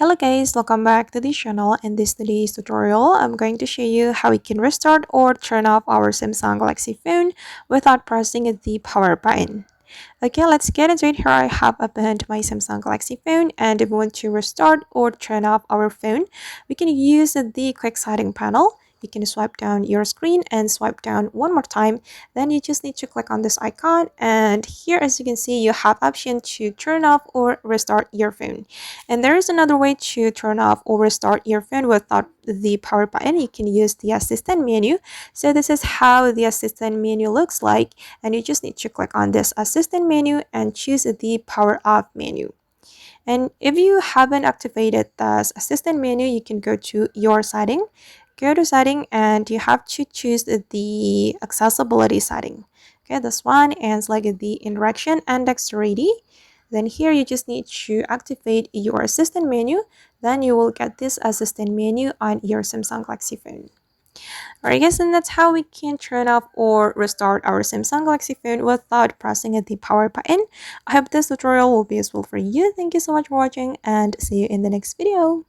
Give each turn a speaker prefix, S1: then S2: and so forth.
S1: Hello guys, welcome back to the channel. In this today's tutorial, I'm going to show you how we can restart or turn off our Samsung Galaxy phone without pressing the power button. Okay, let's get into it. Here I have opened my Samsung Galaxy phone, and if we want to restart or turn off our phone, we can use the quick setting panel. You can swipe down your screen and swipe down one more time. Then you just need to click on this icon, and here as you can see you have option to turn off or restart your phone. And there is another way to turn off or restart your phone without the power button. You can use the assistant menu. So this is how the assistant menu looks like, and you just need to click on this assistant menu and choose the power off menu. And if you haven't activated this assistant menu, you can go to your setting, go to setting, and you have to choose the accessibility setting. Okay, this one, and select the interaction index ready. Then here you just need to activate your assistant menu. Then you will get this assistant menu on your Samsung Galaxy phone. Alright guys, and that's how we can turn off or restart our Samsung Galaxy phone without pressing the power button. I hope this tutorial will be useful for you. Thank you so much for watching, and see you in the next video.